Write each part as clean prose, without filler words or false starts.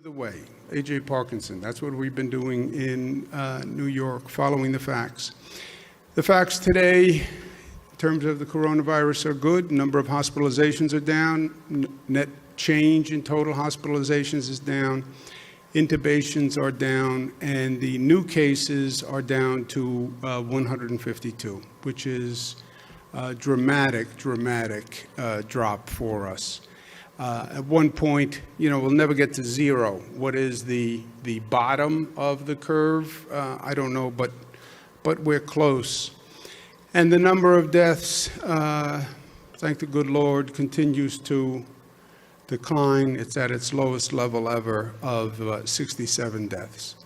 The way, A.J. Parkinson. That's what we've been doing in New York, following the facts. The facts today, in terms of the coronavirus, are good. Number of hospitalizations are down. Net change in total hospitalizations is down. Intubations are down, and the new cases are down to 152, which is a dramatic drop for us. At one point, we'll never get to zero. What is the bottom of the curve? I don't know, but we're close. And the number of deaths, thank the good Lord, continues to decline. It's at its lowest level ever of 67 deaths.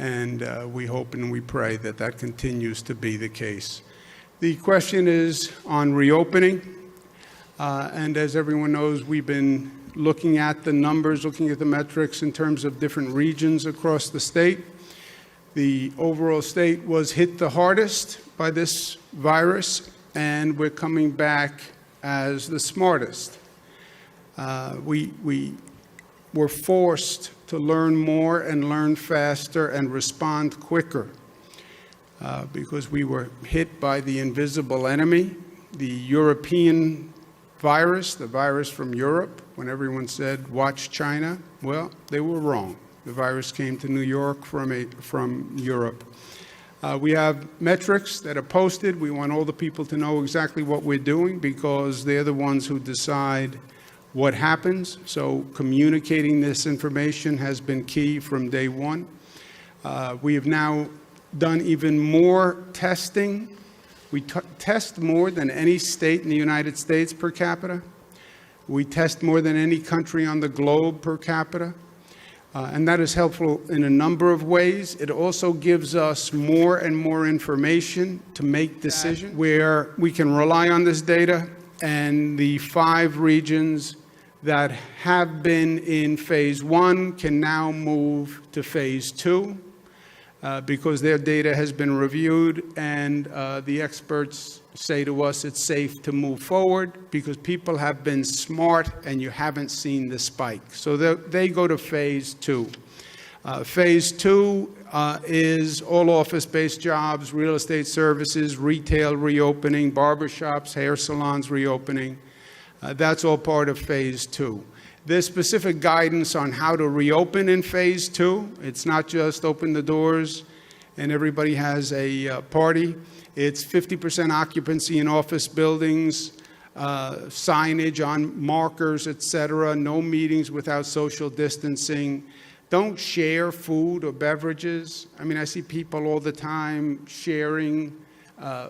And we hope and we pray that that continues to be the case. The question is on reopening. And as everyone knows, we've been looking at the numbers, looking at the metrics in terms of different regions across the state. The overall state was hit the hardest by this virus, and we're coming back as the smartest. We were forced to learn more and learn faster and respond quicker because we were hit by the invisible enemy, the European virus, the virus from Europe. When everyone said, watch China, well, they were wrong. The virus came to New York from Europe. We have metrics that are posted. We want all the people to know exactly what we're doing because they're the ones who decide what happens. So communicating this information has been key from day one. We have now done even more testing. We test more than any state in the United States per capita. We test more than any country on the globe per capita. And that is helpful in a number of ways. It also gives us more and more information to make decisions where we can rely on this data. And the 5 regions that have been in phase 1 can now move to phase 2. Because their data has been reviewed and the experts say to us it's safe to move forward because people have been smart and you haven't seen the spike. So they go to phase 2. Phase 2 is all office-based jobs, real estate services, retail reopening, barbershops, hair salons reopening. That's all part of phase 2. There's specific guidance on how to reopen in phase 2. It's not just open the doors and everybody has a party. It's 50% occupancy in office buildings, signage on markers, etc. No meetings without social distancing. Don't share food or beverages. I mean, I see people all the time sharing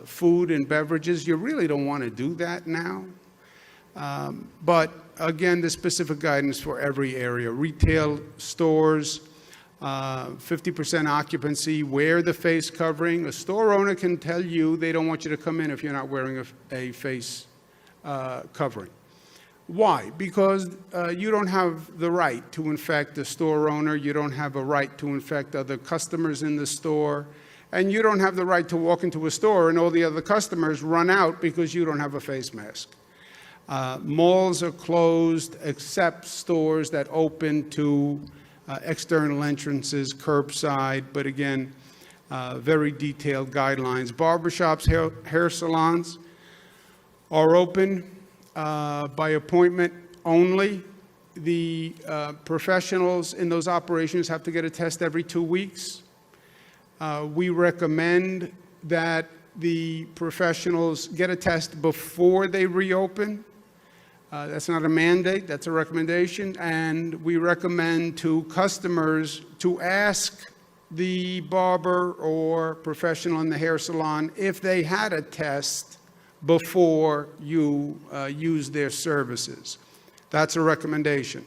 food and beverages. You really don't want to do that now. But again, the specific guidance for every area. Retail stores, 50% occupancy, wear the face covering. A store owner can tell you they don't want you to come in if you're not wearing a face covering. Why? Because you don't have the right to infect the store owner. You don't have a right to infect other customers in the store. And you don't have the right to walk into a store and all the other customers run out because you don't have a face mask. Malls are closed except stores that open to external entrances, curbside, but again, very detailed guidelines. Barbershops, hair salons are open by appointment only. The professionals in those operations have to get a test every 2 weeks. We recommend that the professionals get a test before they reopen. That's not a mandate, that's a recommendation. And we recommend to customers to ask the barber or professional in the hair salon if they had a test before you use their services. That's a recommendation.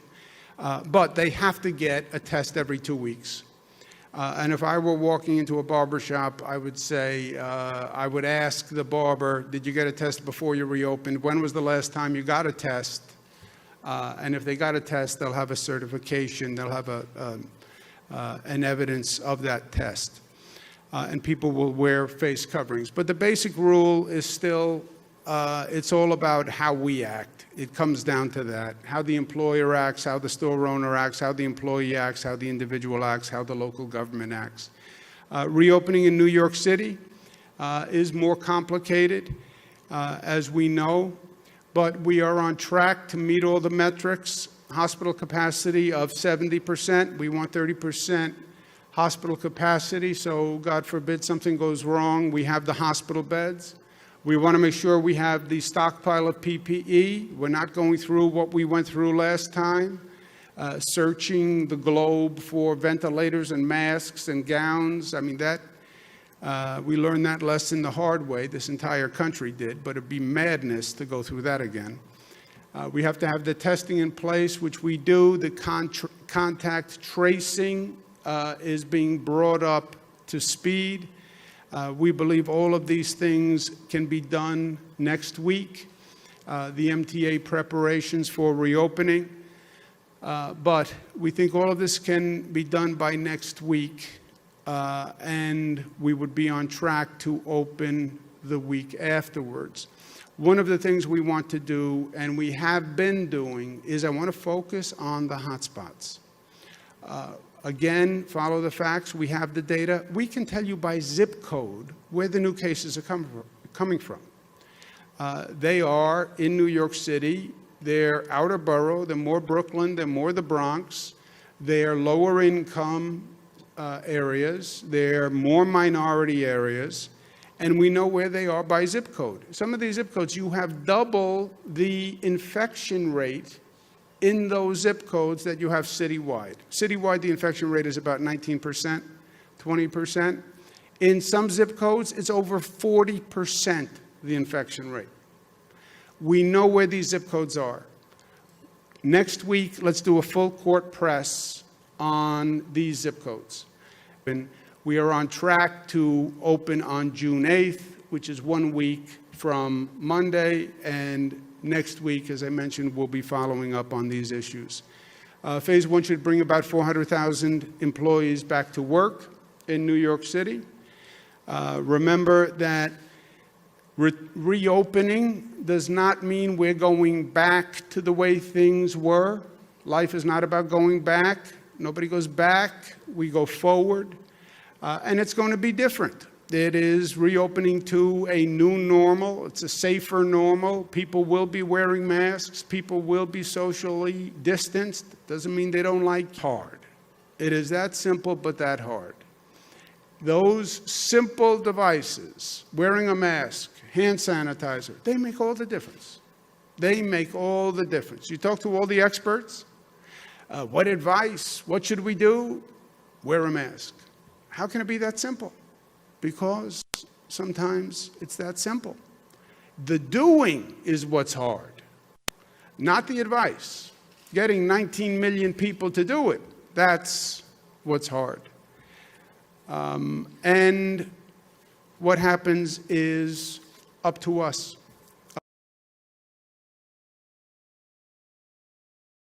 But they have to get a test every 2 weeks. And if I were walking into a barber shop, I would say, I would ask the barber, did you get a test before you reopened? When was the last time you got a test? And if they got a test, they'll have a certification. They'll have an evidence of that test. And people will wear face coverings. But the basic rule is still it's all about how we act. It comes down to that. How the employer acts, how the store owner acts, how the employee acts, how the individual acts, how the local government acts. Reopening in New York City is more complicated, as we know, but we are on track to meet all the metrics. Hospital capacity of 70%. We want 30% hospital capacity, so God forbid something goes wrong, we have the hospital beds. We want to make sure we have the stockpile of PPE. We're not going through what we went through last time, searching the globe for ventilators and masks and gowns. I mean, we learned that lesson the hard way. This entire country did, but it'd be madness to go through that again. We have to have the testing in place, which we do. The contact tracing is being brought up to speed. We believe all of these things can be done next week. The MTA preparations for reopening. But we think all of this can be done by next week, and we would be on track to open the week afterwards. One of the things we want to do, and we have been doing, is I want to focus on the hotspots. Again, follow the facts. We have the data. We can tell you by zip code where the new cases are coming from. They are in New York City. They're outer borough. They're more Brooklyn. They're more the Bronx. They're lower income areas. They're more minority areas. And we know where they are by zip code. Some of these zip codes, you have double the infection rate in those zip codes that you have citywide. Citywide, the infection rate is about 19%, 20%. In some zip codes, it's over 40% the infection rate. We know where these zip codes are. Next week, let's do a full court press on these zip codes. And we are on track to open on June 8th, which is 1 week from Monday, and next week, as I mentioned, we'll be following up on these issues. Phase 1 should bring about 400,000 employees back to work in New York City. Remember that reopening does not mean we're going back to the way things were. Life is not about going back. Nobody goes back. We go forward. And it's going to be different. It is reopening to a new normal. It's a safer normal. People will be wearing masks. People will be socially distanced. Doesn't mean they don't like hard. It is that simple, but that hard. Those simple devices, wearing a mask, hand sanitizer, they make all the difference. They make all the difference. You talk to all the experts. What advice? What should we do? Wear a mask. How can it be that simple? Because sometimes it's that simple. The doing is what's hard, not the advice. Getting 19 million people to do it, that's what's hard. And what happens is up to us.